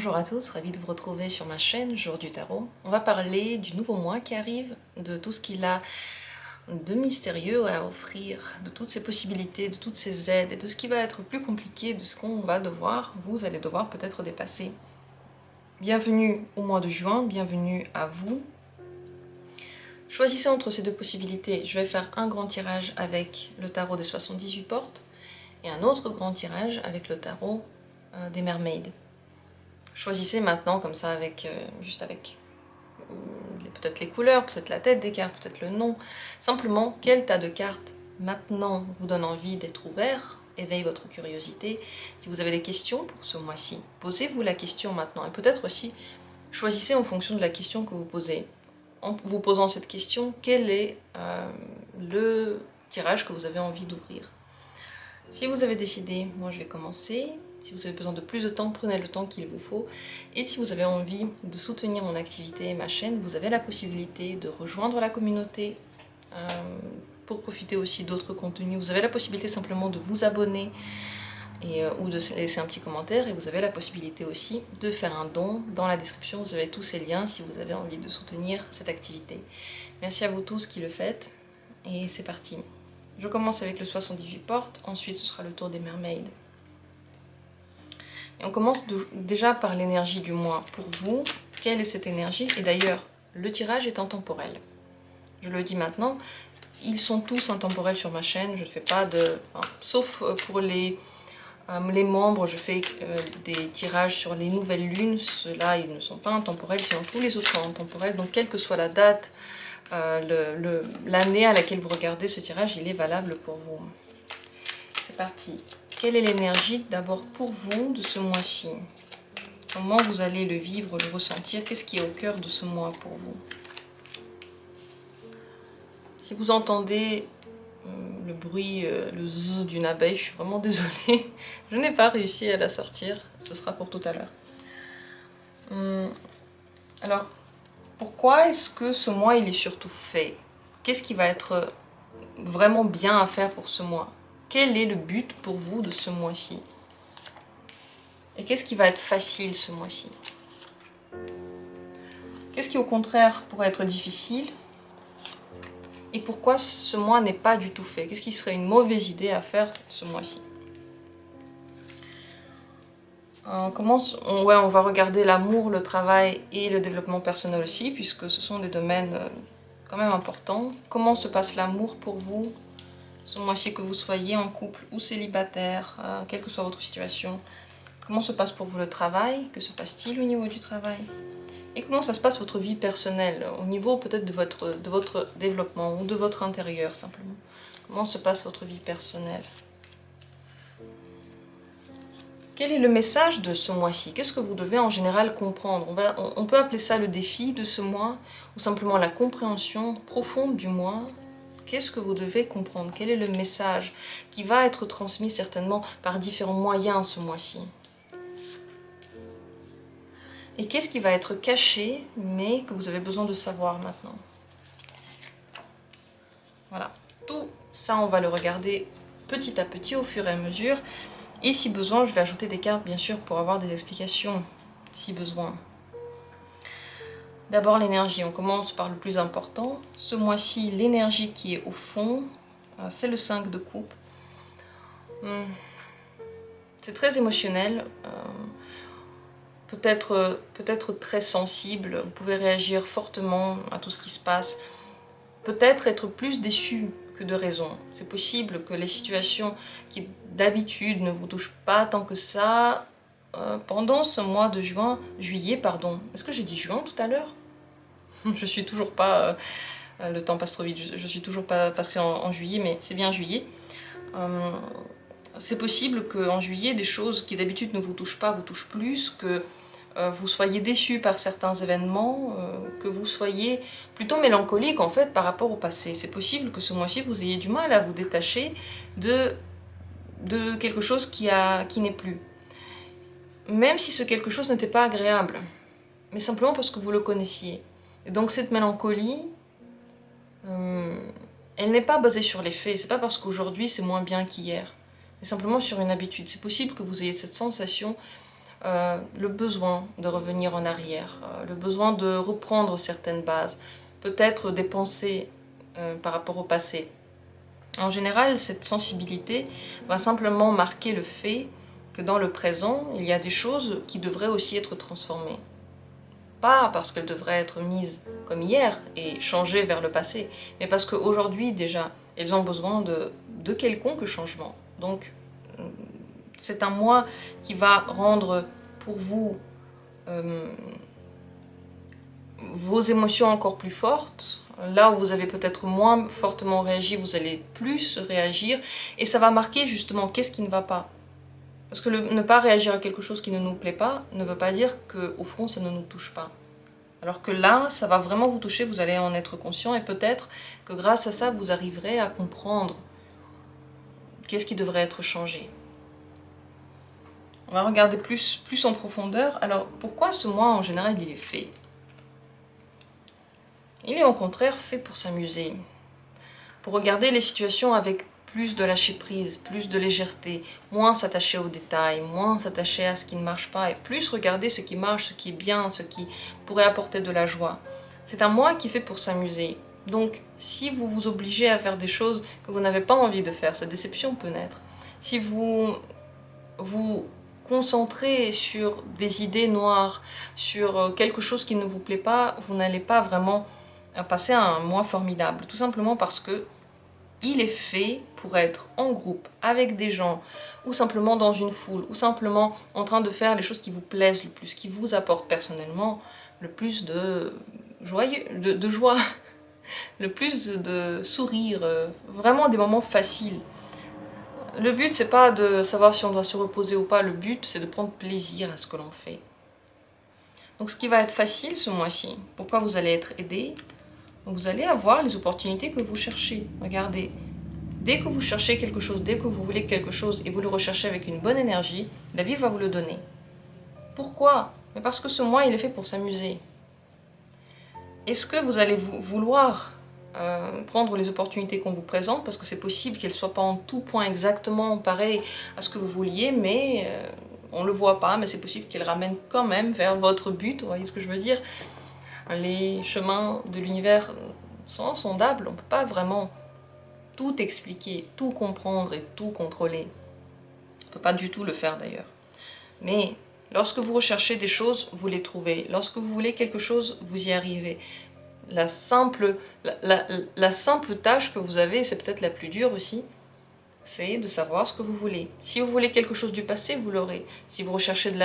Bonjour à tous, ravi de vous retrouver sur ma chaîne Jour du Tarot. On va parler du nouveau mois qui arrive, de tout ce qu'il a de mystérieux à offrir, de toutes ses possibilités, de toutes ses aides et de ce qui va être plus compliqué, de ce qu'on va devoir, vous allez devoir peut-être dépasser. Bienvenue au mois de juin, bienvenue à vous. Choisissez entre ces deux possibilités. Je vais faire un grand tirage avec le tarot des 78 portes et un autre grand tirage avec le tarot des mermaids. Choisissez maintenant comme ça avec juste avec peut-être les couleurs, peut-être la tête des cartes, peut-être le nom. Simplement, quel tas de cartes maintenant vous donne envie d'être ouvert, éveille votre curiosité. Si vous avez des questions pour ce mois-ci, posez-vous la question maintenant. Et peut-être aussi, choisissez en fonction de la question que vous posez. En vous posant cette question, quel est le tirage que vous avez envie d'ouvrir? Si vous avez décidé, moi je vais commencer. Si vous avez besoin de plus de temps, prenez le temps qu'il vous faut. Et si vous avez envie de soutenir mon activité et ma chaîne, vous avez la possibilité de rejoindre la communauté pour profiter aussi d'autres contenus. Vous avez la possibilité simplement de vous abonner ou de laisser un petit commentaire. Et vous avez la possibilité aussi de faire un don. Dans la description, vous avez tous ces liens si vous avez envie de soutenir cette activité. Merci à vous tous qui le faites. Et c'est parti. Je commence avec le 78 portes, ensuite ce sera le tour des mermaids. Et on commence déjà par l'énergie du mois. Pour vous, quelle est cette énergie? Et d'ailleurs, le tirage est intemporel. Je le dis maintenant, ils sont tous intemporels sur ma chaîne, je ne fais pas de... Enfin, sauf pour les membres, je fais des tirages sur les nouvelles lunes, ceux-là ils ne sont pas intemporels, sinon tous les autres sont intemporels, donc quelle que soit la date, l'année à laquelle vous regardez ce tirage, il est valable pour vous. C'est parti. Quelle est l'énergie d'abord pour vous de ce mois-ci? Comment vous allez le vivre, le ressentir? Qu'est-ce qui est au cœur de ce mois pour vous? Si vous entendez le bruit, le zzz d'une abeille, je suis vraiment désolée. Je n'ai pas réussi à la sortir. Ce sera pour tout à l'heure. Alors, pourquoi est-ce que ce mois, il est surtout fait? Qu'est-ce qui va être vraiment bien à faire pour ce mois? Quel est le but pour vous de ce mois-ci? Et qu'est-ce qui va être facile ce mois-ci? Qu'est-ce qui au contraire pourrait être difficile? Et pourquoi ce mois n'est pas du tout fait? Qu'est-ce qui serait une mauvaise idée à faire ce mois-ci? On va regarder l'amour, le travail et le développement personnel aussi, puisque ce sont des domaines quand même importants. Comment se passe l'amour pour vous ce mois-ci, que vous soyez en couple ou célibataire, quelle que soit votre situation? Comment se passe pour vous le travail? Que se passe-t-il au niveau du travail? Et comment ça se passe votre vie personnelle, au niveau peut-être de votre développement ou de votre intérieur simplement? Comment se passe votre vie personnelle? Quel est le message de ce mois-ci? Qu'est-ce que vous devez en général comprendre? On peut appeler ça le défi de ce mois, ou simplement la compréhension profonde du mois. Qu'est-ce que vous devez comprendre? Quel est le message qui va être transmis certainement par différents moyens ce mois-ci? Et qu'est-ce qui va être caché, mais que vous avez besoin de savoir maintenant? Voilà, tout ça on va le regarder petit à petit au fur et à mesure. Et si besoin, je vais ajouter des cartes bien sûr pour avoir des explications, si besoin. D'abord l'énergie, on commence par le plus important. Ce mois-ci, l'énergie qui est au fond, c'est le 5 de coupe. C'est très émotionnel, peut-être très sensible, vous pouvez réagir fortement à tout ce qui se passe. Peut-être être plus déçu que de raison. C'est possible que les situations qui d'habitude ne vous touchent pas tant que ça, pendant ce mois de juillet, pardon. Est-ce que j'ai dit juin tout à l'heure? Je suis toujours pas, le temps passe trop vite, je suis toujours pas passée en juillet, mais c'est bien juillet. C'est possible qu'en juillet, des choses qui d'habitude ne vous touchent pas vous touchent plus, que vous soyez déçu par certains événements, que vous soyez plutôt mélancolique en fait par rapport au passé. C'est possible que ce mois-ci vous ayez du mal à vous détacher de quelque chose qui n'est plus. Même si ce quelque chose n'était pas agréable, mais simplement parce que vous le connaissiez. Et donc cette mélancolie, elle n'est pas basée sur les faits, c'est pas parce qu'aujourd'hui c'est moins bien qu'hier, mais simplement sur une habitude. C'est possible que vous ayez cette sensation le besoin de revenir en arrière, le besoin de reprendre certaines bases, peut-être des pensées par rapport au passé. En général, cette sensibilité va simplement marquer le fait que dans le présent, il y a des choses qui devraient aussi être transformées. Pas parce qu'elles devraient être mises comme hier et changées vers le passé, mais parce qu'aujourd'hui déjà, elles ont besoin de quelconque changement. Donc, c'est un moi qui va rendre pour vous vos émotions encore plus fortes. Là où vous avez peut-être moins fortement réagi, vous allez plus réagir. Et ça va marquer justement qu'est-ce qui ne va pas. Parce que ne pas réagir à quelque chose qui ne nous plaît pas ne veut pas dire qu'au fond ça ne nous touche pas. Alors que là, ça va vraiment vous toucher, vous allez en être conscient et peut-être que grâce à ça, vous arriverez à comprendre qu'est-ce qui devrait être changé. On va regarder plus en profondeur. Alors, pourquoi ce moi, en général, il est fait? Il est au contraire fait pour s'amuser, pour regarder les situations avec plus de lâcher prise, plus de légèreté, moins s'attacher aux détails, moins s'attacher à ce qui ne marche pas, et plus regarder ce qui marche, ce qui est bien, ce qui pourrait apporter de la joie. C'est un moi qui fait pour s'amuser. Donc, si vous vous obligez à faire des choses que vous n'avez pas envie de faire, cette déception peut naître. Si vous vous concentrez sur des idées noires, sur quelque chose qui ne vous plaît pas, vous n'allez pas vraiment passer un mois formidable. Tout simplement parce que il est fait pour être en groupe, avec des gens, ou simplement dans une foule, ou simplement en train de faire les choses qui vous plaisent le plus, qui vous apportent personnellement le plus de joie, le plus de sourire, vraiment des moments faciles. Le but, c'est pas de savoir si on doit se reposer ou pas, le but, c'est de prendre plaisir à ce que l'on fait. Donc ce qui va être facile ce mois-ci, pourquoi vous allez être aidé? Vous allez avoir les opportunités que vous cherchez. Regardez, dès que vous cherchez quelque chose, dès que vous voulez quelque chose et vous le recherchez avec une bonne énergie, la vie va vous le donner. Pourquoi? Mais parce que ce mois, il est fait pour s'amuser. Est-ce que vous allez vouloir prendre les opportunités qu'on vous présente, parce que c'est possible qu'elles ne soient pas en tout point exactement pareilles à ce que vous vouliez, mais on ne le voit pas, mais c'est possible qu'elles ramènent quand même vers votre but, vous voyez ce que je veux dire? Les chemins de l'univers sont insondables, on ne peut pas vraiment tout expliquer, tout comprendre et tout contrôler. On ne peut pas du tout le faire d'ailleurs. Mais lorsque vous recherchez des choses, vous les trouvez. Lorsque vous voulez quelque chose, vous y arrivez. La simple tâche que vous avez, c'est peut-être la plus dure aussi, c'est de savoir ce que vous voulez. Si vous voulez quelque chose du passé, vous l'aurez. Si vous recherchez de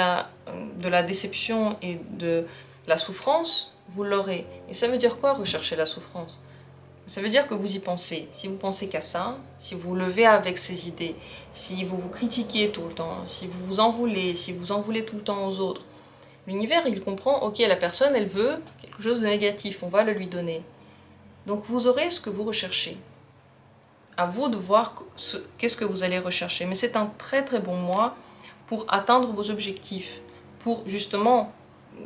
la déception et de la souffrance, vous l'aurez. Et ça veut dire quoi, rechercher la souffrance? Ça veut dire que vous y pensez. Si vous pensez qu'à ça, si vous vous levez avec ces idées, si vous vous critiquez tout le temps, si vous vous en voulez, si vous en voulez tout le temps aux autres, l'univers, il comprend, ok, la personne, elle veut quelque chose de négatif, on va le lui donner. Donc vous aurez ce que vous recherchez. À vous de voir qu'est-ce que vous allez rechercher. Mais c'est un très très bon mois pour atteindre vos objectifs, pour justement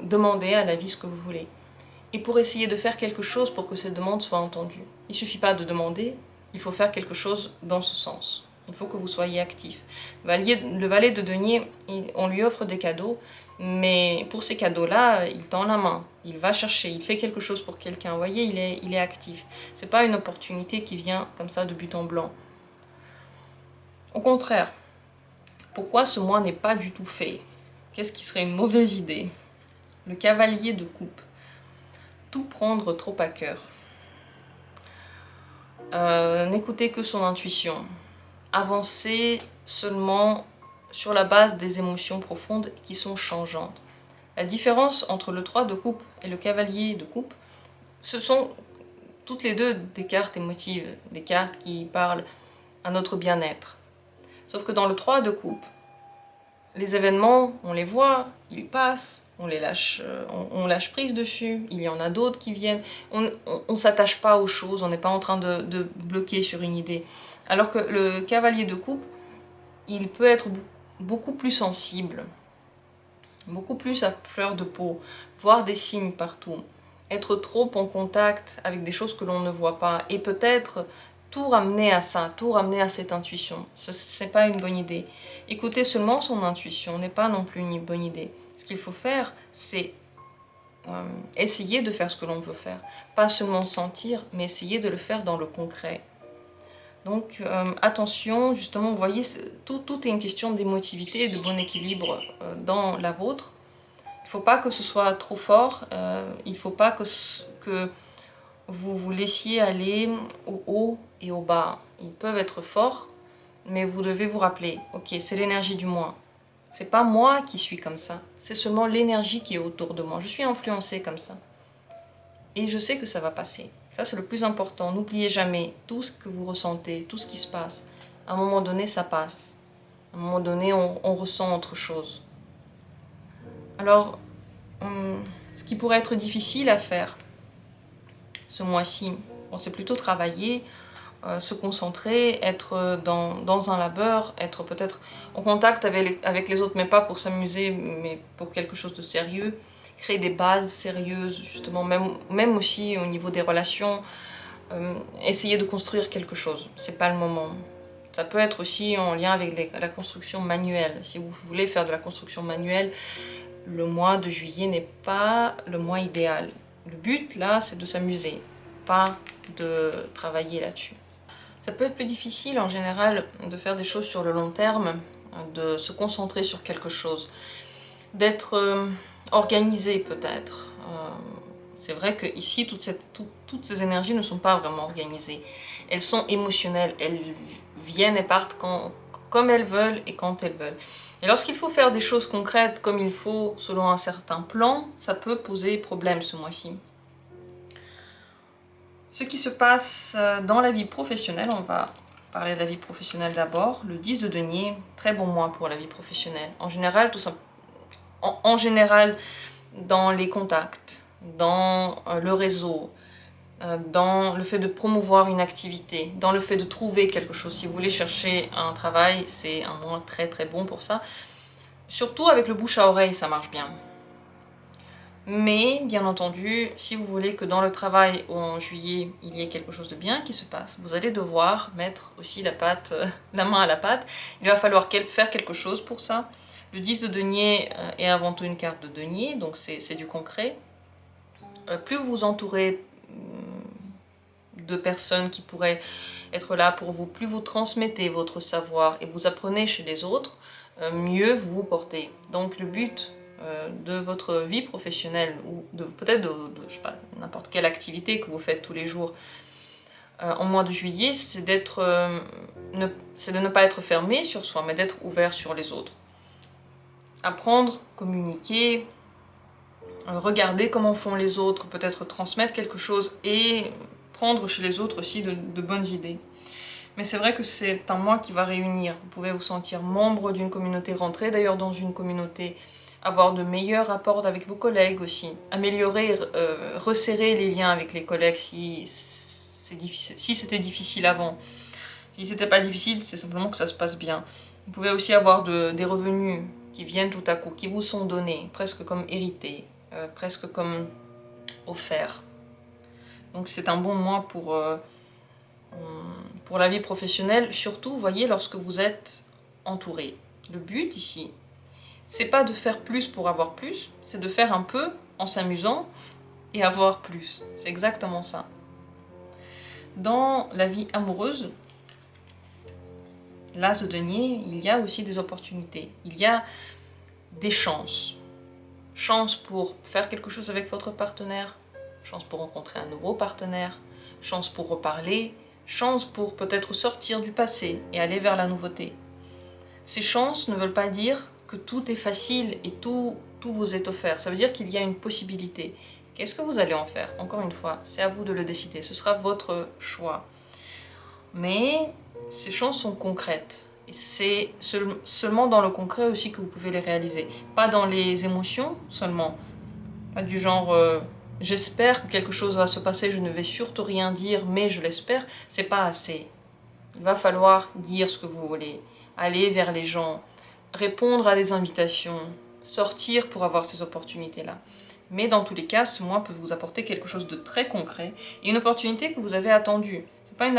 demander à la vie ce que vous voulez. Et pour essayer de faire quelque chose pour que cette demande soit entendue. Il ne suffit pas de demander, il faut faire quelque chose dans ce sens. Il faut que vous soyez actif. Le valet de denier, on lui offre des cadeaux, mais pour ces cadeaux-là, il tend la main, il va chercher, il fait quelque chose pour quelqu'un. Vous voyez, il est actif. Ce n'est pas une opportunité qui vient comme ça de but en blanc. Au contraire, pourquoi ce mois n'est pas du tout fait? Qu'est-ce qui serait une mauvaise idée? Le cavalier de coupe. Tout prendre trop à cœur. N'écouter que son intuition. Avancer seulement sur la base des émotions profondes qui sont changeantes. La différence entre le 3 de coupe et le cavalier de coupe, ce sont toutes les deux des cartes émotives, des cartes qui parlent à notre bien-être. Sauf que dans le 3 de coupe, les événements, on les voit, ils passent, on lâche prise dessus, il y en a d'autres qui viennent, on ne s'attache pas aux choses, on n'est pas en train de bloquer sur une idée. Alors que le cavalier de coupe, il peut être beaucoup plus sensible, beaucoup plus à fleur de peau, voir des signes partout, être trop en contact avec des choses que l'on ne voit pas, et peut-être tout ramener à ça, tout ramener à cette intuition. Ce n'est pas une bonne idée. Écouter seulement son intuition n'est pas non plus une bonne idée. Ce qu'il faut faire, c'est essayer de faire ce que l'on veut faire. Pas seulement sentir, mais essayer de le faire dans le concret. Donc attention, justement, vous voyez, tout est une question d'émotivité et de bon équilibre dans la vôtre. Il ne faut pas que ce soit trop fort, il ne faut pas que vous vous laissiez aller au haut et au bas. Ils peuvent être forts, mais vous devez vous rappeler, ok, c'est l'énergie du moi. C'est pas moi qui suis comme ça, c'est seulement l'énergie qui est autour de moi. Je suis influencée comme ça. Et je sais que ça va passer. Ça, c'est le plus important. N'oubliez jamais tout ce que vous ressentez, tout ce qui se passe. À un moment donné, ça passe. À un moment donné, on ressent autre chose. Alors, ce qui pourrait être difficile à faire ce mois-ci, c'est plutôt travailler, se concentrer, être dans un labeur, être peut-être en contact avec les autres, mais pas pour s'amuser, mais pour quelque chose de sérieux. Créer des bases sérieuses, justement, même aussi au niveau des relations, essayer de construire quelque chose. C'est pas le moment. Ça peut être aussi en lien avec la construction manuelle. Si vous voulez faire de la construction manuelle, le mois de juillet n'est pas le mois idéal. Le but, là, c'est de s'amuser, pas de travailler là-dessus. Ça peut être plus difficile, en général, de faire des choses sur le long terme, de se concentrer sur quelque chose, d'être organisé peut-être. C'est vrai que ici, toutes ces énergies ne sont pas vraiment organisées. Elles sont émotionnelles, elles viennent et partent comme elles veulent et quand elles veulent. Et lorsqu'il faut faire des choses concrètes comme il faut, selon un certain plan, ça peut poser problème ce mois-ci. Ce qui se passe dans la vie professionnelle, on va parler de la vie professionnelle d'abord. Le 10 de denier, très bon mois pour la vie professionnelle. En général, en général, dans les contacts, dans le réseau, dans le fait de promouvoir une activité, dans le fait de trouver quelque chose. Si vous voulez chercher un travail, c'est un mois très très bon pour ça. Surtout avec le bouche à oreille, ça marche bien. Mais, bien entendu, si vous voulez que dans le travail en juillet, il y ait quelque chose de bien qui se passe, vous allez devoir mettre aussi la main à la pâte. Il va falloir faire quelque chose pour ça. Le 10 de denier est avant tout une carte de denier, donc c'est du concret. Plus vous vous entourez de personnes qui pourraient être là pour vous, plus vous transmettez votre savoir et vous apprenez chez les autres, mieux vous vous portez. Donc le but de votre vie professionnelle ou peut-être je sais pas, n'importe quelle activité que vous faites tous les jours en mois de juillet, c'est de ne pas être fermé sur soi, mais d'être ouvert sur les autres. Apprendre, communiquer, regarder comment font les autres, peut-être transmettre quelque chose et prendre chez les autres aussi de bonnes idées. Mais c'est vrai que c'est un mois qui va réunir. Vous pouvez vous sentir membre d'une communauté, rentrer d'ailleurs dans une communauté, avoir de meilleurs rapports avec vos collègues aussi, améliorer, resserrer les liens avec les collègues si c'était difficile avant. Si c'était pas difficile, c'est simplement que ça se passe bien. Vous pouvez aussi avoir des revenus qui viennent tout à coup, qui vous sont donnés, presque comme hérités, presque comme offerts. Donc c'est un bon mois pour la vie professionnelle, surtout, vous voyez, lorsque vous êtes entouré. Le but ici, c'est pas de faire plus pour avoir plus, c'est de faire un peu en s'amusant et avoir plus. C'est exactement ça. Dans la vie amoureuse, l'as de denier, il y a aussi des opportunités. Il y a des chances. Chance pour faire quelque chose avec votre partenaire, chance pour rencontrer un nouveau partenaire, chance pour reparler, chance pour peut-être sortir du passé et aller vers la nouveauté. Ces chances ne veulent pas dire que tout est facile et tout vous est offert. Ça veut dire qu'il y a une possibilité. Qu'est-ce que vous allez en faire? Encore une fois, c'est à vous de le décider. Ce sera votre choix. Mais ces chances sont concrètes. Et c'est seulement dans le concret aussi que vous pouvez les réaliser. Pas dans les émotions seulement. Pas du genre j'espère que quelque chose va se passer, je ne vais surtout rien dire, mais je l'espère. C'est pas assez. Il va falloir dire ce que vous voulez. Aller vers les gens. Répondre à des invitations. Sortir pour avoir ces opportunités-là. Mais dans tous les cas, ce mois peut vous apporter quelque chose de très concret et une opportunité que vous avez attendue. Ce n'est pas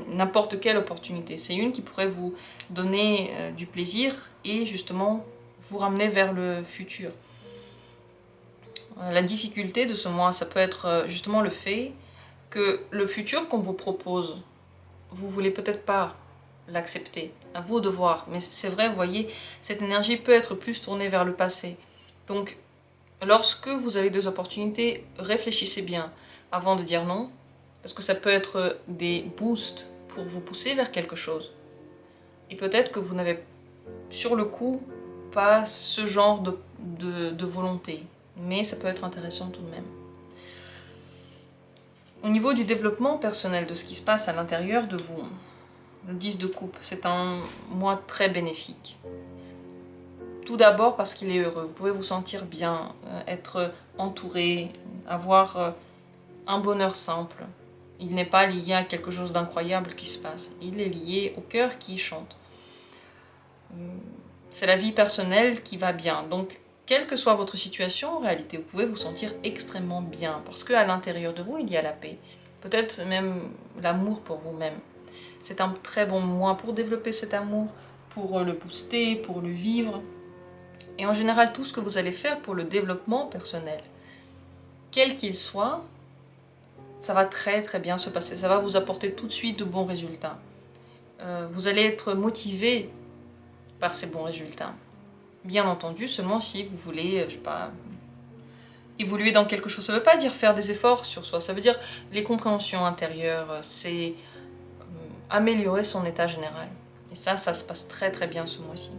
n'importe quelle opportunité, c'est une qui pourrait vous donner du plaisir et justement vous ramener vers le futur. La difficulté de ce mois, ça peut être justement le fait que le futur qu'on vous propose, vous voulez peut-être pas l'accepter. À vous de voir. Mais c'est vrai, vous voyez, cette énergie peut être plus tournée vers le passé. Donc, lorsque vous avez deux opportunités, réfléchissez bien avant de dire non, parce que ça peut être des boosts pour vous pousser vers quelque chose. Et peut-être que vous n'avez sur le coup pas ce genre de volonté, mais ça peut être intéressant tout de même. Au niveau du développement personnel, de ce qui se passe à l'intérieur de vous, le 10 de coupe, c'est un mois très bénéfique. Tout d'abord parce qu'il est heureux, vous pouvez vous sentir bien, être entouré, avoir un bonheur simple. Il n'est pas lié à quelque chose d'incroyable qui se passe, il est lié au cœur qui chante. C'est la vie personnelle qui va bien, donc quelle que soit votre situation en réalité, vous pouvez vous sentir extrêmement bien, parce qu'à l'intérieur de vous, il y a la paix, peut-être même l'amour pour vous-même. C'est un très bon mois pour développer cet amour, pour le booster, pour le vivre. Et en général, tout ce que vous allez faire pour le développement personnel, quel qu'il soit, ça va très très bien se passer. Ça va vous apporter tout de suite de bons résultats. Vous allez être motivé par ces bons résultats. Bien entendu, seulement si vous voulez, je sais pas, évoluer dans quelque chose. Ça ne veut pas dire faire des efforts sur soi, ça veut dire les compréhensions intérieures, c'est améliorer son état général. Et ça se passe très très bien ce mois-ci.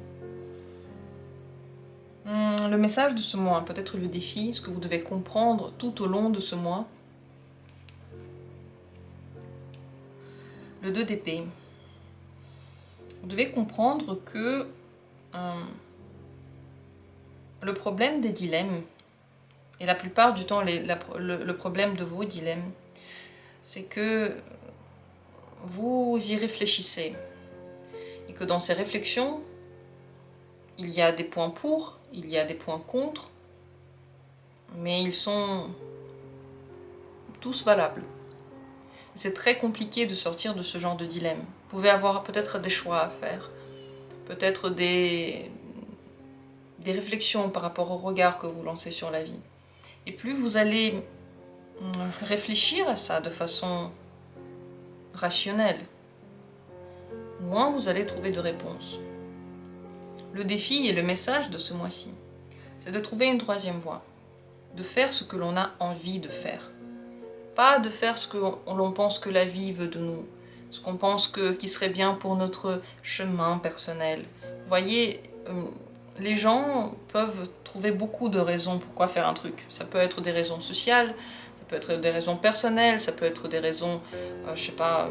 Le message de ce mois, peut-être le défi, ce que vous devez comprendre tout au long de ce mois. Le 2 d'épée. Vous devez comprendre que le problème des dilemmes, et la plupart du temps le problème de vos dilemmes, c'est que vous y réfléchissez. Et que dans ces réflexions, il y a des points pour, il y a des points contre, mais ils sont tous valables. C'est très compliqué de sortir de ce genre de dilemme. Vous pouvez avoir peut-être des choix à faire, peut-être des réflexions par rapport au regard que vous lancez sur la vie. Et plus vous allez réfléchir à ça de façon rationnelle, moins vous allez trouver de réponses. Le défi et le message de ce mois-ci, c'est de trouver une troisième voie, de faire ce que l'on a envie de faire. Pas de faire ce que l'on pense que la vie veut de nous, ce qu'on pense qui serait bien pour notre chemin personnel. Vous voyez, les gens peuvent trouver beaucoup de raisons pourquoi faire un truc. Ça peut être des raisons sociales, ça peut être des raisons personnelles, ça peut être des raisons, je sais pas,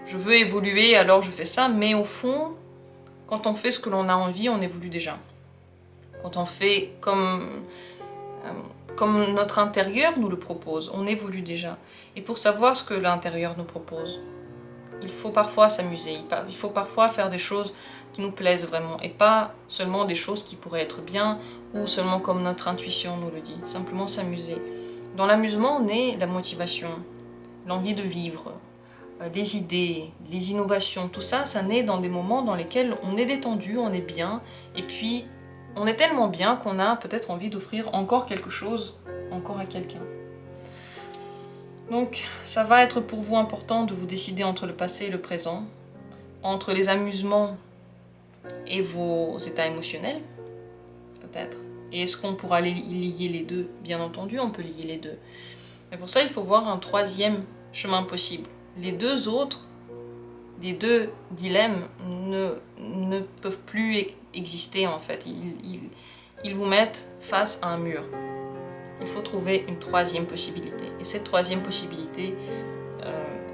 je veux évoluer alors je fais ça, mais au fond, quand on fait ce que l'on a envie, on évolue déjà. Quand on fait comme notre intérieur nous le propose, on évolue déjà. Et pour savoir ce que l'intérieur nous propose, il faut parfois s'amuser, il faut parfois faire des choses qui nous plaisent vraiment, et pas seulement des choses qui pourraient être bien, ou seulement comme notre intuition nous le dit, simplement s'amuser. Dans l'amusement naît la motivation, l'envie de vivre, les idées, les innovations, tout ça, ça naît dans des moments dans lesquels on est détendu, on est bien, et puis on est tellement bien qu'on a peut-être envie d'offrir encore quelque chose, encore à quelqu'un. Donc ça va être pour vous important de vous décider entre le passé et le présent, entre les amusements et vos états émotionnels, peut-être. Et est-ce qu'on pourra lier les deux? Bien entendu, on peut lier les deux. Mais pour ça, il faut voir un troisième chemin possible. Les deux autres, les deux dilemmes ne peuvent plus exister en fait. Ils vous mettent face à un mur. Il faut trouver une troisième possibilité. Et cette troisième possibilité,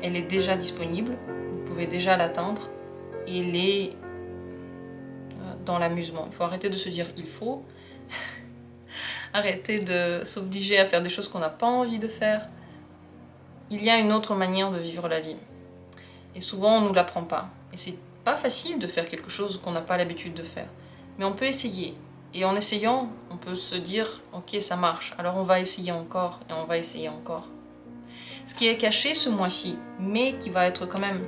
elle est déjà disponible. Vous pouvez déjà l'atteindre. Et elle est dans l'amusement. Il faut arrêter de se dire « il faut ». Arrêter de s'obliger à faire des choses qu'on n'a pas envie de faire. Il y a une autre manière de vivre la vie. Et souvent, on ne nous l'apprend pas. Et c'est pas facile de faire quelque chose qu'on n'a pas l'habitude de faire. Mais on peut essayer. Et en essayant, on peut se dire, ok, ça marche, alors on va essayer encore, et on va essayer encore. Ce qui est caché ce mois-ci, mais qui va être quand même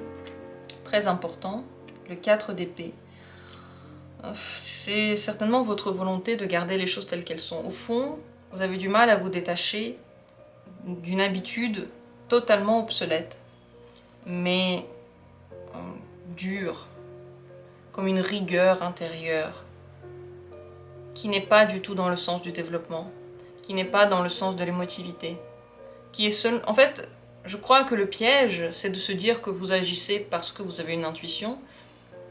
très important, le 4 d'épée. C'est certainement votre volonté de garder les choses telles qu'elles sont. Au fond, vous avez du mal à vous détacher d'une habitude totalement obsolète, mais dure, comme une rigueur intérieure, qui n'est pas du tout dans le sens du développement, qui n'est pas dans le sens de l'émotivité, qui est seul. En fait, je crois que le piège, c'est de se dire que vous agissez parce que vous avez une intuition,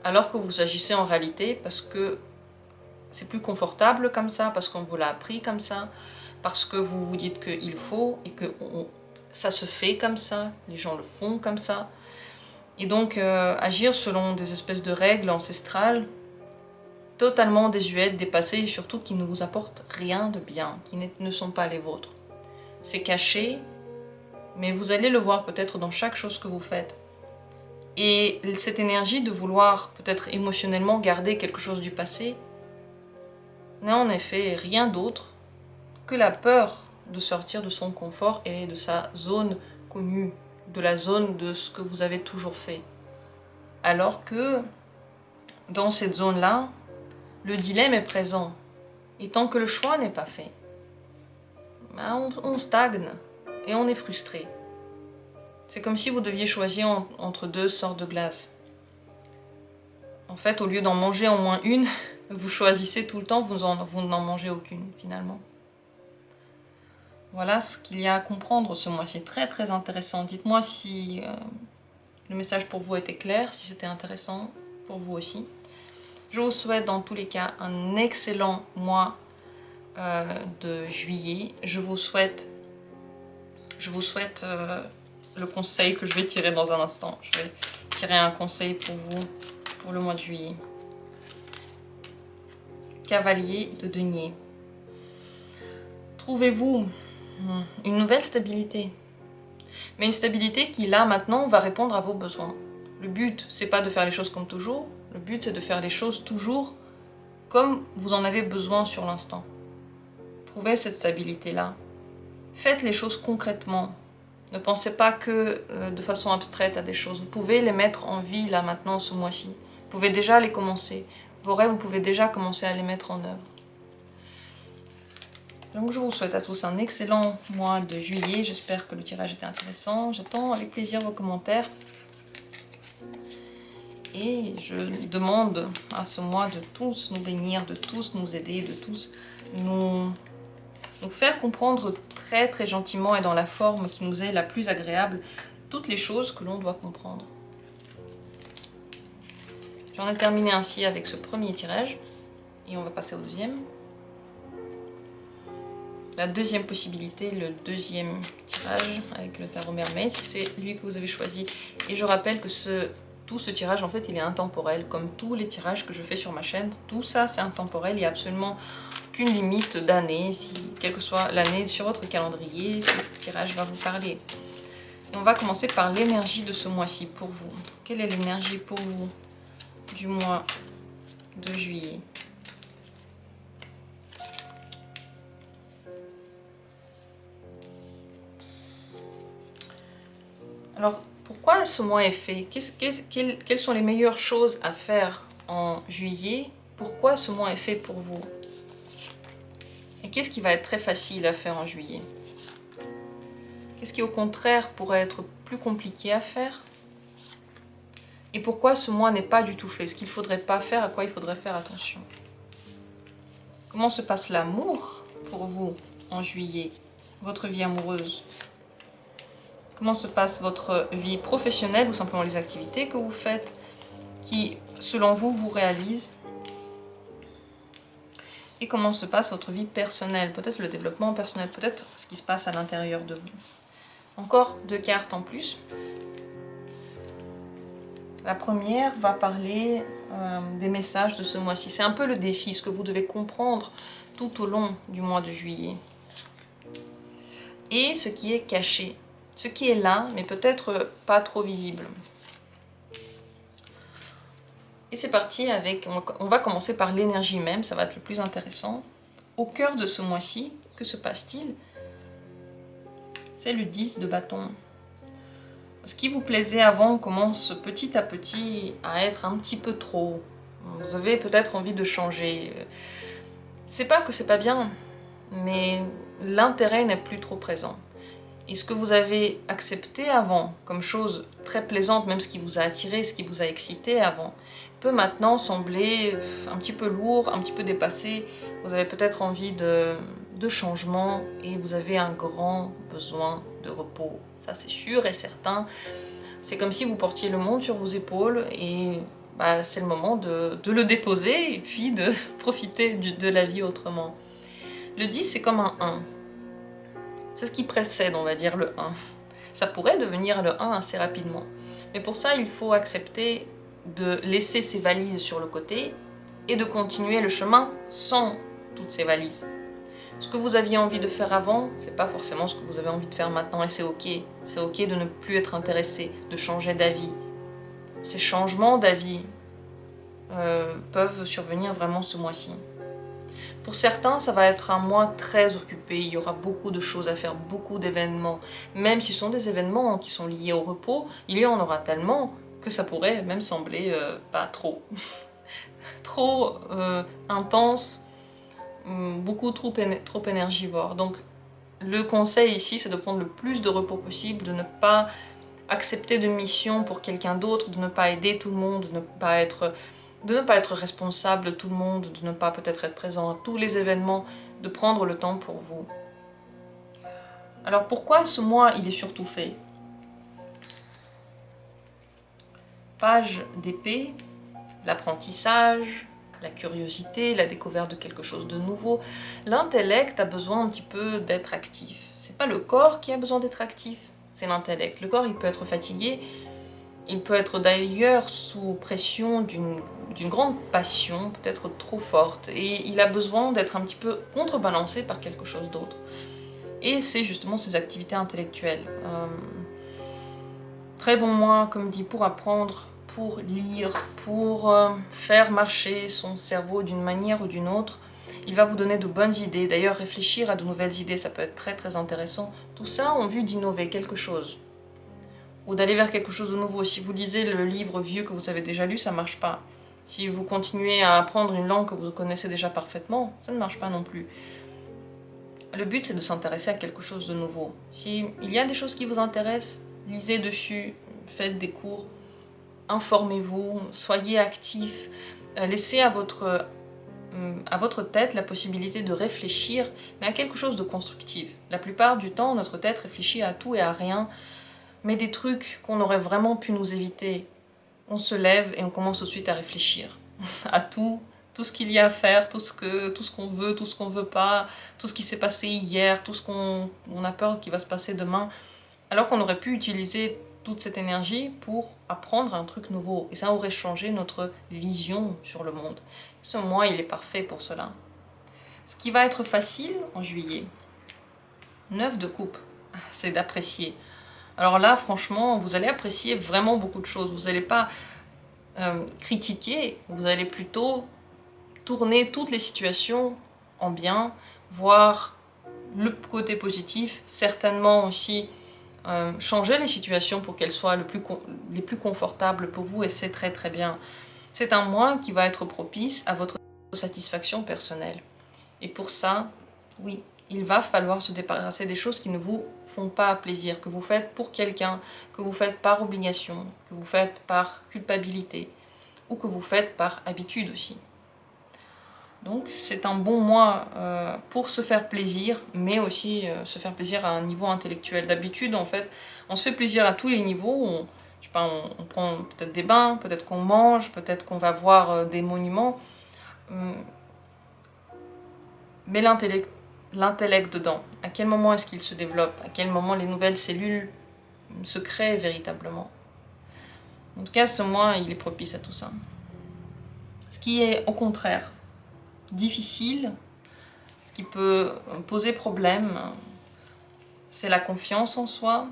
alors que vous agissez en réalité parce que c'est plus confortable comme ça, parce qu'on vous l'a appris comme ça, parce que vous vous dites qu'il faut et que ça se fait comme ça, les gens le font comme ça. Et donc agir selon des espèces de règles ancestrales, totalement désuètes, dépassées et surtout qui ne vous apportent rien de bien, qui ne sont pas les vôtres. C'est caché, mais vous allez le voir peut-être dans chaque chose que vous faites. Et cette énergie de vouloir peut-être émotionnellement garder quelque chose du passé n'est en effet rien d'autre que la peur de sortir de son confort et de sa zone connue, de la zone de ce que vous avez toujours fait. Alors que dans cette zone-là, le dilemme est présent. Et tant que le choix n'est pas fait, on stagne et on est frustré. C'est comme si vous deviez choisir entre deux sortes de glace. En fait, au lieu d'en manger au moins une, vous choisissez tout le temps, vous n'en mangez aucune finalement. Voilà ce qu'il y a à comprendre ce mois-ci. Très très intéressant. Dites-moi si le message pour vous était clair, si c'était intéressant pour vous aussi. Je vous souhaite dans tous les cas un excellent mois de juillet. Je vous souhaite le conseil que je vais tirer dans un instant. Je vais tirer un conseil pour vous pour le mois de juillet. Cavalier de denier. Trouvez-vous une nouvelle stabilité. Mais une stabilité qui, là, maintenant, va répondre à vos besoins. Le but, c'est pas de faire les choses comme toujours. Le but, c'est de faire les choses toujours comme vous en avez besoin sur l'instant. Trouvez cette stabilité-là. Faites les choses concrètement. Ne pensez pas que de façon abstraite à des choses. Vous pouvez les mettre en vie, là, maintenant, ce mois-ci. Vous pouvez déjà les commencer. Vos rêves, vous pouvez déjà commencer à les mettre en œuvre. Donc je vous souhaite à tous un excellent mois de juillet. J'espère que le tirage était intéressant. J'attends avec plaisir vos commentaires. Et je demande à ce mois de tous nous bénir, de tous nous aider, de tous nous faire comprendre très très gentiment et dans la forme qui nous est la plus agréable toutes les choses que l'on doit comprendre. J'en ai terminé ainsi avec ce premier tirage et on va passer au deuxième. La deuxième possibilité, le deuxième tirage avec le tarot mermaid, si c'est lui que vous avez choisi. Et je rappelle que tout ce tirage, en fait, il est intemporel, comme tous les tirages que je fais sur ma chaîne. Tout ça, c'est intemporel, il n'y a absolument aucune limite d'année, quelle que soit l'année sur votre calendrier, ce tirage va vous parler. Et on va commencer par l'énergie de ce mois-ci pour vous. Quelle est l'énergie pour vous du mois de juillet ? Alors, pourquoi ce mois est fait? Quelles sont les meilleures choses à faire en juillet? Pourquoi ce mois est fait pour vous? Et qu'est-ce qui va être très facile à faire en juillet? Qu'est-ce qui, au contraire, pourrait être plus compliqué à faire? Et pourquoi ce mois n'est pas du tout fait? Ce qu'il ne faudrait pas faire, à quoi il faudrait faire attention? Comment se passe l'amour pour vous en juillet? Votre vie amoureuse? Comment se passe votre vie professionnelle ou simplement les activités que vous faites qui, selon vous, vous réalisent? Et comment se passe votre vie personnelle? Peut-être le développement personnel, peut-être ce qui se passe à l'intérieur de vous. Encore 2 cartes en plus. La première va parler des messages de ce mois-ci. C'est un peu le défi, ce que vous devez comprendre tout au long du mois de juillet. Et ce qui est caché. Ce qui est là, mais peut-être pas trop visible. Et c'est parti avec, on va commencer par l'énergie même, ça va être le plus intéressant. Au cœur de ce mois-ci, que se passe-t-il? C'est le 10 de bâton. Ce qui vous plaisait avant commence petit à petit à être un petit peu trop. Vous avez peut-être envie de changer. C'est pas que c'est pas bien, mais l'intérêt n'est plus trop présent. Et ce que vous avez accepté avant comme chose très plaisante, même ce qui vous a attiré, ce qui vous a excité avant, peut maintenant sembler un petit peu lourd, un petit peu dépassé. Vous avez peut-être envie de changement et vous avez un grand besoin de repos. Ça c'est sûr et certain. C'est comme si vous portiez le monde sur vos épaules et bah, c'est le moment de le déposer et puis de profiter de la vie autrement. Le 10 c'est comme un 1. C'est ce qui précède, on va dire, le 1. Ça pourrait devenir le 1 assez rapidement. Mais pour ça, il faut accepter de laisser ses valises sur le côté et de continuer le chemin sans toutes ces valises. Ce que vous aviez envie de faire avant, c'est pas forcément ce que vous avez envie de faire maintenant et c'est ok. C'est ok de ne plus être intéressé, de changer d'avis. Ces changements d'avis peuvent survenir vraiment ce mois-ci. Pour certains, ça va être un mois très occupé, il y aura beaucoup de choses à faire, beaucoup d'événements. Même si ce sont des événements qui sont liés au repos, il y en aura tellement que ça pourrait même sembler pas trop. trop intense, beaucoup trop énergivore. Donc le conseil ici, c'est de prendre le plus de repos possible, de ne pas accepter de mission pour quelqu'un d'autre, de ne pas aider tout le monde, de ne pas être responsable de tout le monde, de ne pas peut-être être présent à tous les événements, de prendre le temps pour vous. Alors pourquoi ce mois il est surtout fait? Page d'épée, l'apprentissage, la curiosité, la découverte de quelque chose de nouveau. L'intellect a besoin un petit peu d'être actif. C'est pas le corps qui a besoin d'être actif, c'est l'intellect. Le corps il peut être fatigué, il peut être d'ailleurs sous pression d'une grande passion, peut-être trop forte, et il a besoin d'être un petit peu contrebalancé par quelque chose d'autre. Et c'est justement ces activités intellectuelles. Très bon mois, comme dit, pour apprendre, pour lire, pour faire marcher son cerveau d'une manière ou d'une autre. Il va vous donner de bonnes idées. D'ailleurs, réfléchir à de nouvelles idées, ça peut être très très intéressant. Tout ça en vue d'innover quelque chose. Ou d'aller vers quelque chose de nouveau. Si vous lisez le livre vieux que vous avez déjà lu, ça ne marche pas. Si vous continuez à apprendre une langue que vous connaissez déjà parfaitement, ça ne marche pas non plus. Le but, c'est de s'intéresser à quelque chose de nouveau. S'il y a des choses qui vous intéressent, lisez dessus, faites des cours, informez-vous, soyez actifs, laissez à votre tête la possibilité de réfléchir, mais à quelque chose de constructif. La plupart du temps, notre tête réfléchit à tout et à rien, mais des trucs qu'on aurait vraiment pu nous éviter. On se lève et on commence tout de suite à réfléchir à tout ce qu'il y a à faire, tout ce qu'on veut, tout ce qu'on veut pas, tout ce qui s'est passé hier, tout ce qu'on a peur qu'il va se passer demain, alors qu'on aurait pu utiliser toute cette énergie pour apprendre un truc nouveau. Et ça aurait changé notre vision sur le monde. Ce mois, il est parfait pour cela. Ce qui va être facile en juillet, 9 de coupe, c'est d'apprécier. Alors là, franchement, vous allez apprécier vraiment beaucoup de choses. Vous n'allez pas critiquer, vous allez plutôt tourner toutes les situations en bien, voir le côté positif, certainement aussi changer les situations pour qu'elles soient les plus confortables pour vous, et c'est très très bien. C'est un mois qui va être propice à votre satisfaction personnelle. Et pour ça, oui, il va falloir se débarrasser des choses qui ne vous font pas plaisir, que vous faites pour quelqu'un, que vous faites par obligation, que vous faites par culpabilité, ou que vous faites par habitude aussi. Donc c'est un bon mois pour se faire plaisir, mais aussi se faire plaisir à un niveau intellectuel. D'habitude, en fait, on se fait plaisir à tous les niveaux. Je sais pas, on prend peut-être des bains, peut-être qu'on mange, peut-être qu'on va voir des monuments. Mais l'intellect dedans, à quel moment est-ce qu'il se développe? À quel moment les nouvelles cellules se créent véritablement? En tout cas, ce mois, il est propice à tout ça. Ce qui est au contraire difficile, ce qui peut poser problème, c'est la confiance en soi,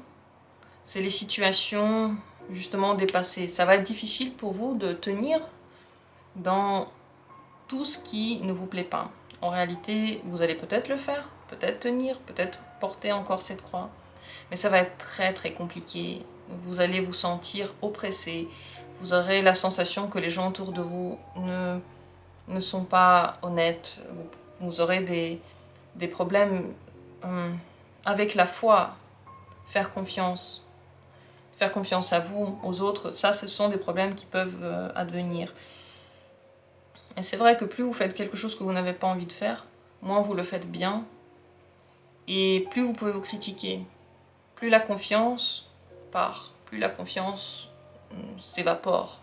c'est les situations justement dépassées. Ça va être difficile pour vous de tenir dans tout ce qui ne vous plaît pas. En réalité, vous allez peut-être le faire, peut-être tenir, peut-être porter encore cette croix, mais ça va être très très compliqué. Vous allez vous sentir oppressé, vous aurez la sensation que les gens autour de vous ne sont pas honnêtes, vous aurez des problèmes avec la foi, faire confiance à vous, aux autres, ça ce sont des problèmes qui peuvent advenir. Et c'est vrai que plus vous faites quelque chose que vous n'avez pas envie de faire, moins vous le faites bien, et plus vous pouvez vous critiquer. Plus la confiance part, plus la confiance s'évapore.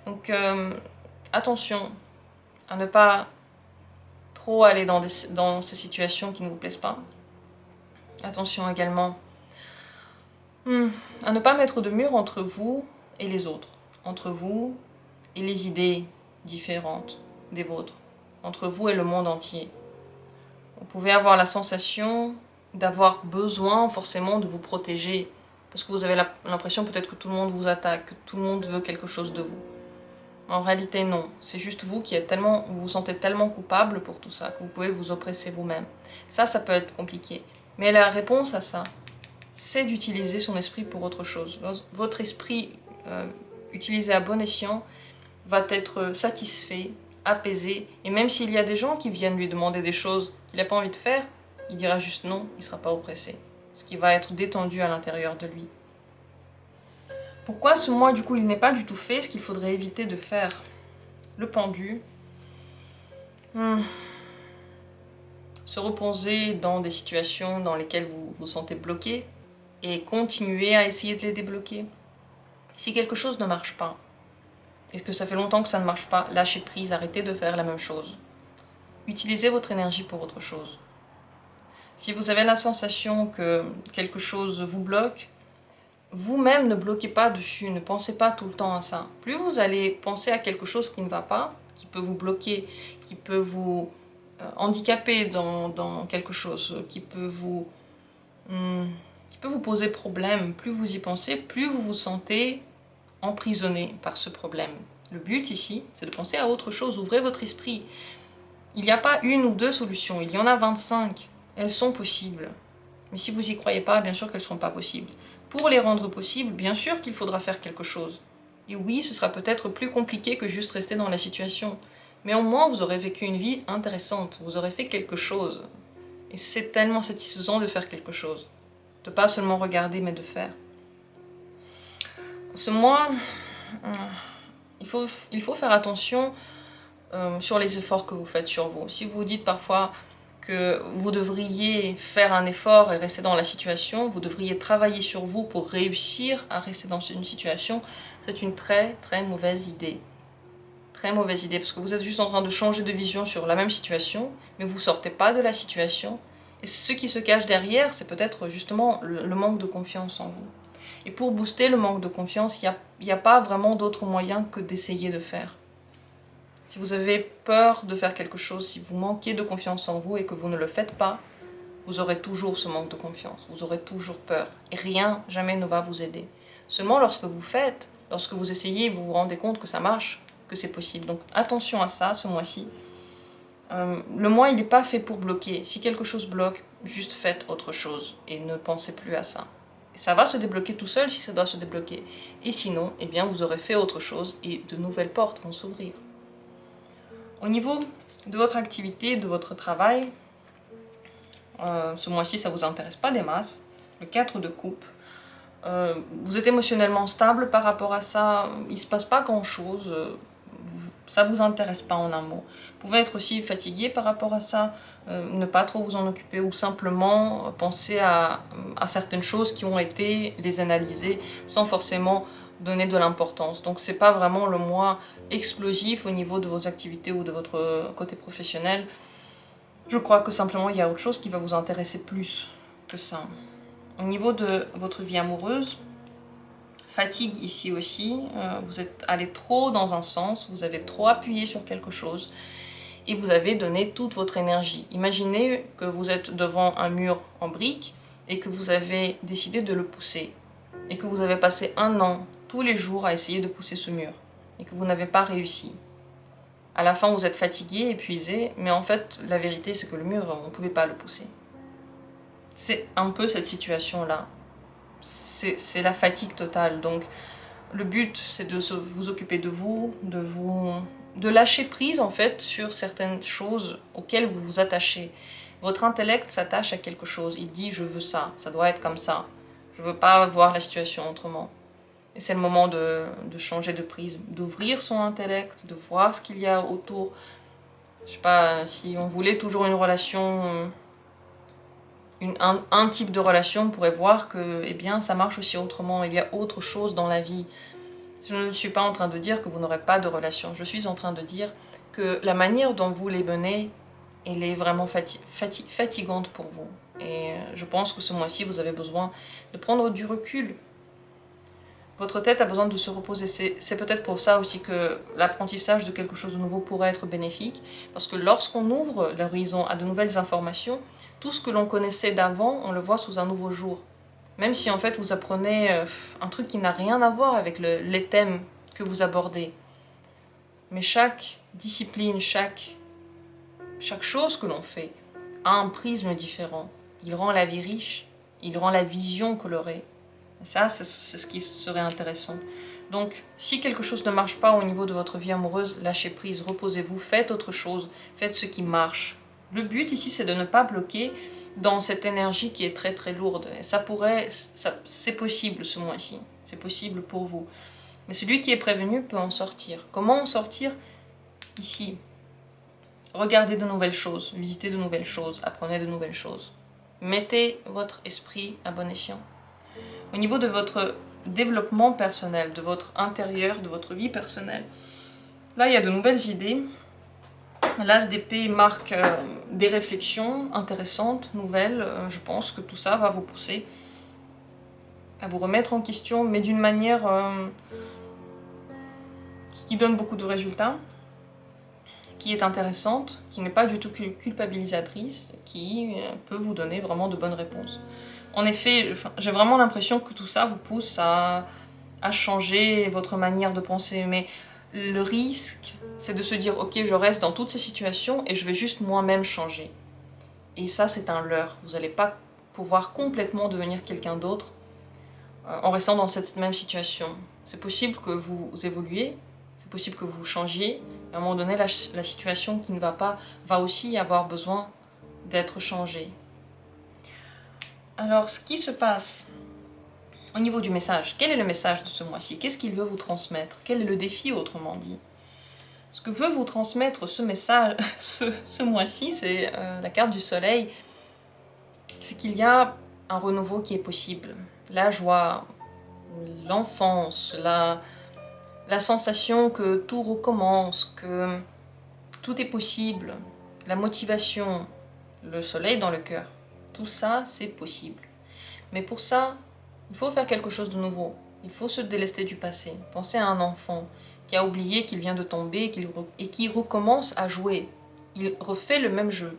Donc attention à ne pas trop aller dans ces situations qui ne vous plaisent pas. Attention également à ne pas mettre de mur entre vous et les autres, entre vous et les idées différentes des vôtres, entre vous et le monde entier. Vous pouvez avoir la sensation d'avoir besoin forcément de vous protéger, parce que vous avez l'impression peut-être que tout le monde vous attaque, que tout le monde veut quelque chose de vous. En réalité non, c'est juste vous qui êtes tellement, vous vous sentez tellement coupable pour tout ça, que vous pouvez vous oppresser vous-même. Ça peut être compliqué. Mais la réponse à ça, c'est d'utiliser son esprit pour autre chose. Votre esprit, utilisé à bon escient, va être satisfait, apaisé, et même s'il y a des gens qui viennent lui demander des choses qu'il n'a pas envie de faire, il dira juste non, il ne sera pas oppressé, parce qu'il va être détendu à l'intérieur de lui. Pourquoi ce mois, du coup, il n'est pas du tout fait, ce qu'il faudrait éviter de faire? Le pendu. Se reposer dans des situations dans lesquelles vous vous sentez bloqué, et continuer à essayer de les débloquer. Si quelque chose ne marche pas, est-ce que ça fait longtemps que ça ne marche pas? Lâchez prise, arrêtez de faire la même chose. Utilisez votre énergie pour autre chose. Si vous avez la sensation que quelque chose vous bloque, vous-même ne bloquez pas dessus, ne pensez pas tout le temps à ça. Plus vous allez penser à quelque chose qui ne va pas, qui peut vous bloquer, qui peut vous handicaper dans quelque chose, qui peut vous poser problème, plus vous y pensez, plus vous vous sentez emprisonné par ce problème. Le but ici, c'est de penser à autre chose, ouvrez votre esprit. Il n'y a pas une ou deux solutions, il y en a 25. Elles sont possibles. Mais si vous n'y croyez pas, bien sûr qu'elles ne seront pas possibles. Pour les rendre possibles, bien sûr qu'il faudra faire quelque chose. Et oui, ce sera peut-être plus compliqué que juste rester dans la situation. Mais au moins, vous aurez vécu une vie intéressante, vous aurez fait quelque chose. Et c'est tellement satisfaisant de faire quelque chose. De pas seulement regarder, mais de faire. Ce mois, il faut faire attention sur les efforts que vous faites sur vous. Si vous vous dites parfois que vous devriez faire un effort et rester dans la situation, vous devriez travailler sur vous pour réussir à rester dans une situation, c'est une très très mauvaise idée. Très mauvaise idée, parce que vous êtes juste en train de changer de vision sur la même situation, mais vous ne sortez pas de la situation. Et ce qui se cache derrière, c'est peut-être justement le manque de confiance en vous. Et pour booster le manque de confiance, il n'y a pas vraiment d'autre moyen que d'essayer de faire. Si vous avez peur de faire quelque chose, si vous manquez de confiance en vous et que vous ne le faites pas, vous aurez toujours ce manque de confiance, vous aurez toujours peur. Et rien, jamais ne va vous aider. Seulement lorsque vous faites, lorsque vous essayez, vous vous rendez compte que ça marche, que c'est possible. Donc attention à ça ce mois-ci. Le mois, il n'est pas fait pour bloquer. Si quelque chose bloque, juste faites autre chose et ne pensez plus à ça. Et ça va se débloquer tout seul si ça doit se débloquer. Et sinon, eh bien, vous aurez fait autre chose et de nouvelles portes vont s'ouvrir. Au niveau de votre activité, de votre travail, ce mois-ci, ça ne vous intéresse pas des masses. Le 4 de coupe. Vous êtes émotionnellement stable par rapport à ça. Il ne se passe pas grand-chose. Ça ne vous intéresse pas en un mot. Vous pouvez être aussi fatigué par rapport à ça. Ne pas trop vous en occuper ou simplement penser à certaines choses qui ont été les analyser sans forcément donner de l'importance. Donc c'est pas vraiment le mois explosif au niveau de vos activités ou de votre côté professionnel. Je crois que simplement il y a autre chose qui va vous intéresser plus que ça. Au niveau de votre vie amoureuse, fatigue ici aussi, vous êtes allé trop dans un sens, vous avez trop appuyé sur quelque chose et vous avez donné toute votre énergie. Imaginez que vous êtes devant un mur en briques et que vous avez décidé de le pousser et que vous avez passé 1 an tous les jours à essayer de pousser ce mur et que vous n'avez pas réussi. À la fin, vous êtes fatigué, épuisé, mais en fait, la vérité, c'est que le mur, on ne pouvait pas le pousser. C'est un peu cette situation-là. C'est la fatigue totale. Donc, le but, c'est de vous occuper de vous, de lâcher prise, en fait, sur certaines choses auxquelles vous vous attachez. Votre intellect s'attache à quelque chose. Il dit, je veux ça, ça doit être comme ça. Je ne veux pas voir la situation autrement. Et c'est le moment de changer de prisme, d'ouvrir son intellect, de voir ce qu'il y a autour. Je sais pas, si on voulait toujours une relation, un type de relation, on pourrait voir que, eh bien, ça marche aussi autrement. Il y a autre chose dans la vie. Je ne suis pas en train de dire que vous n'aurez pas de relation. Je suis en train de dire que la manière dont vous les menez, elle est vraiment fatigante pour vous. Et je pense que ce mois-ci, vous avez besoin de prendre du recul. Votre tête a besoin de se reposer. C'est peut-être pour ça aussi que l'apprentissage de quelque chose de nouveau pourrait être bénéfique. Parce que lorsqu'on ouvre l'horizon à de nouvelles informations, tout ce que l'on connaissait d'avant, on le voit sous un nouveau jour. Même si en fait vous apprenez un truc qui n'a rien à voir avec les thèmes que vous abordez. Mais chaque discipline, chaque chose que l'on fait a un prisme différent. Il rend la vie riche, il rend la vision colorée. Et ça, c'est ce qui serait intéressant. Donc, si quelque chose ne marche pas au niveau de votre vie amoureuse, lâchez prise, reposez-vous, faites autre chose, faites ce qui marche. Le but ici, c'est de ne pas bloquer dans cette énergie qui est très très lourde. Et c'est possible ce mois-ci, c'est possible pour vous. Mais celui qui est prévenu peut en sortir. Comment en sortir? Ici. Regardez de nouvelles choses, visitez de nouvelles choses, apprenez de nouvelles choses. Mettez votre esprit à bon escient. Au niveau de votre développement personnel, de votre intérieur, de votre vie personnelle, là il y a de nouvelles idées. L'As d'épée marque des réflexions intéressantes, nouvelles. Je pense que tout ça va vous pousser à vous remettre en question, mais d'une manière qui donne beaucoup de résultats, qui est intéressante, qui n'est pas du tout culpabilisatrice, qui peut vous donner vraiment de bonnes réponses. En effet, j'ai vraiment l'impression que tout ça vous pousse à changer votre manière de penser, mais le risque, c'est de se dire, ok, je reste dans toutes ces situations et je vais juste moi-même changer. Et ça, c'est un leurre. Vous n'allez pas pouvoir complètement devenir quelqu'un d'autre en restant dans cette même situation. C'est possible que vous évoluiez, c'est possible que vous changiez, et à un moment donné, la situation qui ne va pas va aussi avoir besoin d'être changée. Alors, ce qui se passe au niveau du message, quel est le message de ce mois-ci? Qu'est-ce qu'il veut vous transmettre? Quel est le défi, autrement dit? Ce que veut vous transmettre ce message, ce mois-ci, c'est la carte du soleil, c'est qu'il y a un renouveau qui est possible. La joie, l'enfance, la sensation que tout recommence, que tout est possible, la motivation, le soleil dans le cœur, tout ça, c'est possible. Mais pour ça, il faut faire quelque chose de nouveau. Il faut se délester du passé. Pensez à un enfant qui a oublié qu'il vient de tomber et qui recommence à jouer. Il refait le même jeu.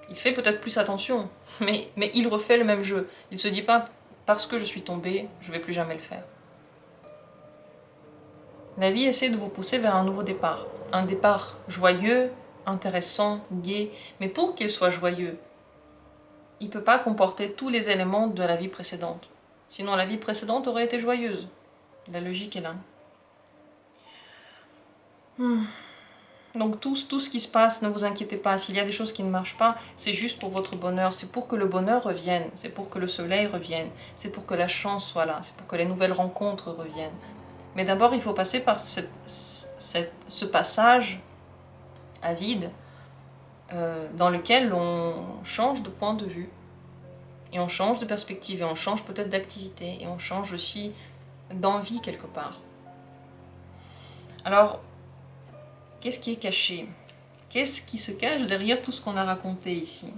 Il fait peut-être plus attention, mais il refait le même jeu. Il ne se dit pas, parce que je suis tombé, je ne vais plus jamais le faire. La vie essaie de vous pousser vers un nouveau départ. Un départ joyeux, intéressant, gai, mais pour qu'il soit joyeux, il ne peut pas comporter tous les éléments de la vie précédente. Sinon la vie précédente aurait été joyeuse. La logique est là. Donc tout ce qui se passe, ne vous inquiétez pas. S'il y a des choses qui ne marchent pas, c'est juste pour votre bonheur. C'est pour que le bonheur revienne. C'est pour que le soleil revienne. C'est pour que la chance soit là. C'est pour que les nouvelles rencontres reviennent. Mais d'abord, il faut passer par ce passage à vide dans lequel on change de point de vue. Et on change de perspective. Et on change peut-être d'activité. Et on change aussi d'envie quelque part. Alors, qu'est-ce qui est caché? Qu'est-ce qui se cache derrière tout ce qu'on a raconté ici?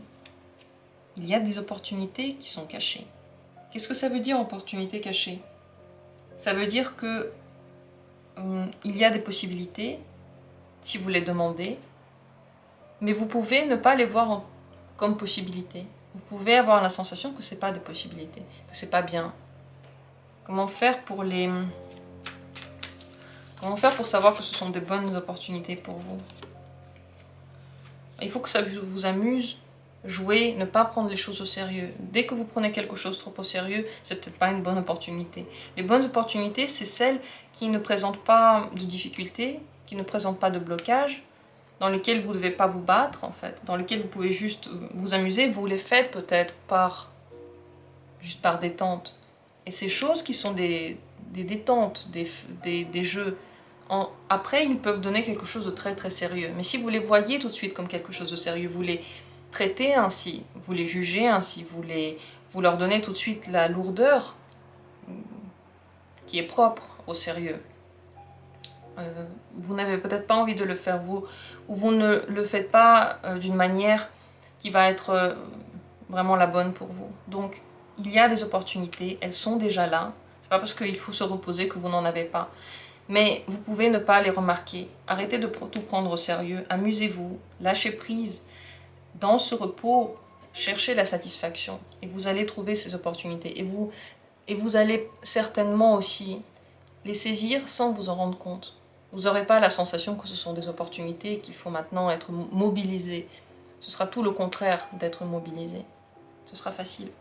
Il y a des opportunités qui sont cachées. Qu'est-ce que ça veut dire, opportunité cachée? Ça veut dire que il y a des possibilités, si vous les demandez, mais vous pouvez ne pas les voir comme possibilités. Vous pouvez avoir la sensation que ce n'est pas des possibilités, que ce n'est pas bien. Comment faire pour Comment faire pour savoir que ce sont des bonnes opportunités pour vous? Il faut que ça vous amuse, jouer, ne pas prendre les choses au sérieux. Dès que vous prenez quelque chose trop au sérieux, c'est peut-être pas une bonne opportunité. Les bonnes opportunités, c'est celles qui ne présentent pas de difficultés, qui ne présentent pas de blocage, dans lesquelles vous ne devez pas vous battre en fait, dans lesquelles vous pouvez juste vous amuser, vous les faites peut-être juste par détente. Et ces choses qui sont des détentes, des jeux, après ils peuvent donner quelque chose de très très sérieux. Mais si vous les voyez tout de suite comme quelque chose de sérieux, vous les traitez ainsi, vous les jugez ainsi, vous leur donnez tout de suite la lourdeur qui est propre au sérieux. Vous n'avez peut-être pas envie de le faire vous, ou vous ne le faites pas d'une manière qui va être vraiment la bonne pour vous. Donc il y a des opportunités, elles sont déjà là. C'est pas parce qu'il faut se reposer que vous n'en avez pas. Mais vous pouvez ne pas les remarquer. Arrêtez de tout prendre au sérieux, amusez-vous, lâchez prise. Dans ce repos, cherchez la satisfaction et vous allez trouver ces opportunités. Et vous allez certainement aussi les saisir sans vous en rendre compte. Vous n'aurez pas la sensation que ce sont des opportunités et qu'il faut maintenant être mobilisé. Ce sera tout le contraire d'être mobilisé. Ce sera facile.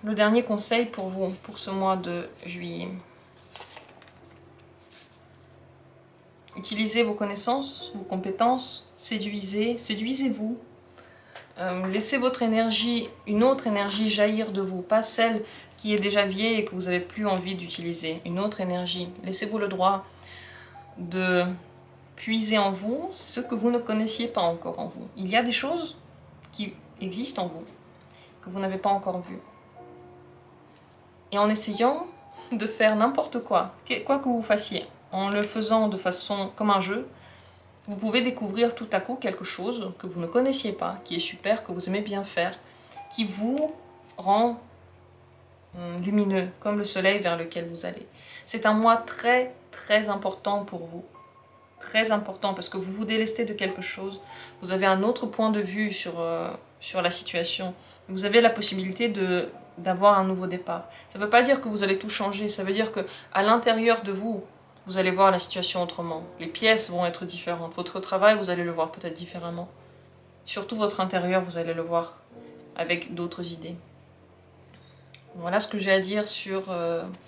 Le dernier conseil pour vous, pour ce mois de juillet. Utilisez vos connaissances, vos compétences, séduisez-vous. Laissez votre énergie, une autre énergie jaillir de vous, pas celle qui est déjà vieille et que vous n'avez plus envie d'utiliser. Une autre énergie. Laissez-vous le droit de puiser en vous ce que vous ne connaissiez pas encore en vous. Il y a des choses qui existent en vous, que vous n'avez pas encore vues. Et en essayant de faire n'importe quoi, quoi que vous fassiez, en le faisant de façon comme un jeu, vous pouvez découvrir tout à coup quelque chose que vous ne connaissiez pas, qui est super, que vous aimez bien faire, qui vous rend lumineux, comme le soleil vers lequel vous allez. C'est un mois très très important pour vous. Très important, parce que vous vous délestez de quelque chose, vous avez un autre point de vue sur la situation, vous avez la possibilité d'avoir un nouveau départ. Ça ne veut pas dire que vous allez tout changer, ça veut dire qu'à l'intérieur de vous, vous allez voir la situation autrement. Les pièces vont être différentes, votre travail, vous allez le voir peut-être différemment. Surtout votre intérieur, vous allez le voir avec d'autres idées. Voilà ce que j'ai à dire sur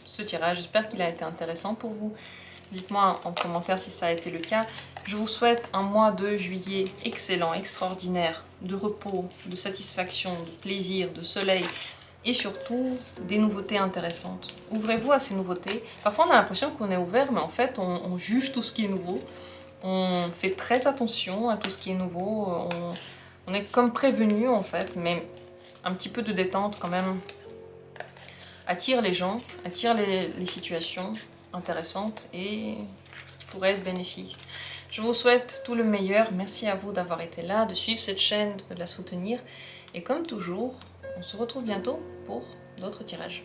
ce tirage, j'espère qu'il a été intéressant pour vous. Dites-moi en commentaire si ça a été le cas. Je vous souhaite un mois de juillet excellent, extraordinaire, de repos, de satisfaction, de plaisir, de soleil et surtout des nouveautés intéressantes. Ouvrez-vous à ces nouveautés. Parfois on a l'impression qu'on est ouvert, mais en fait on juge tout ce qui est nouveau. On fait très attention à tout ce qui est nouveau. On est comme prévenu en fait, mais un petit peu de détente quand même attire les gens, attire les situations intéressante et pourrait être bénéfique. Je vous souhaite tout le meilleur. Merci à vous d'avoir été là, de suivre cette chaîne, de la soutenir. Et comme toujours, on se retrouve bientôt pour d'autres tirages.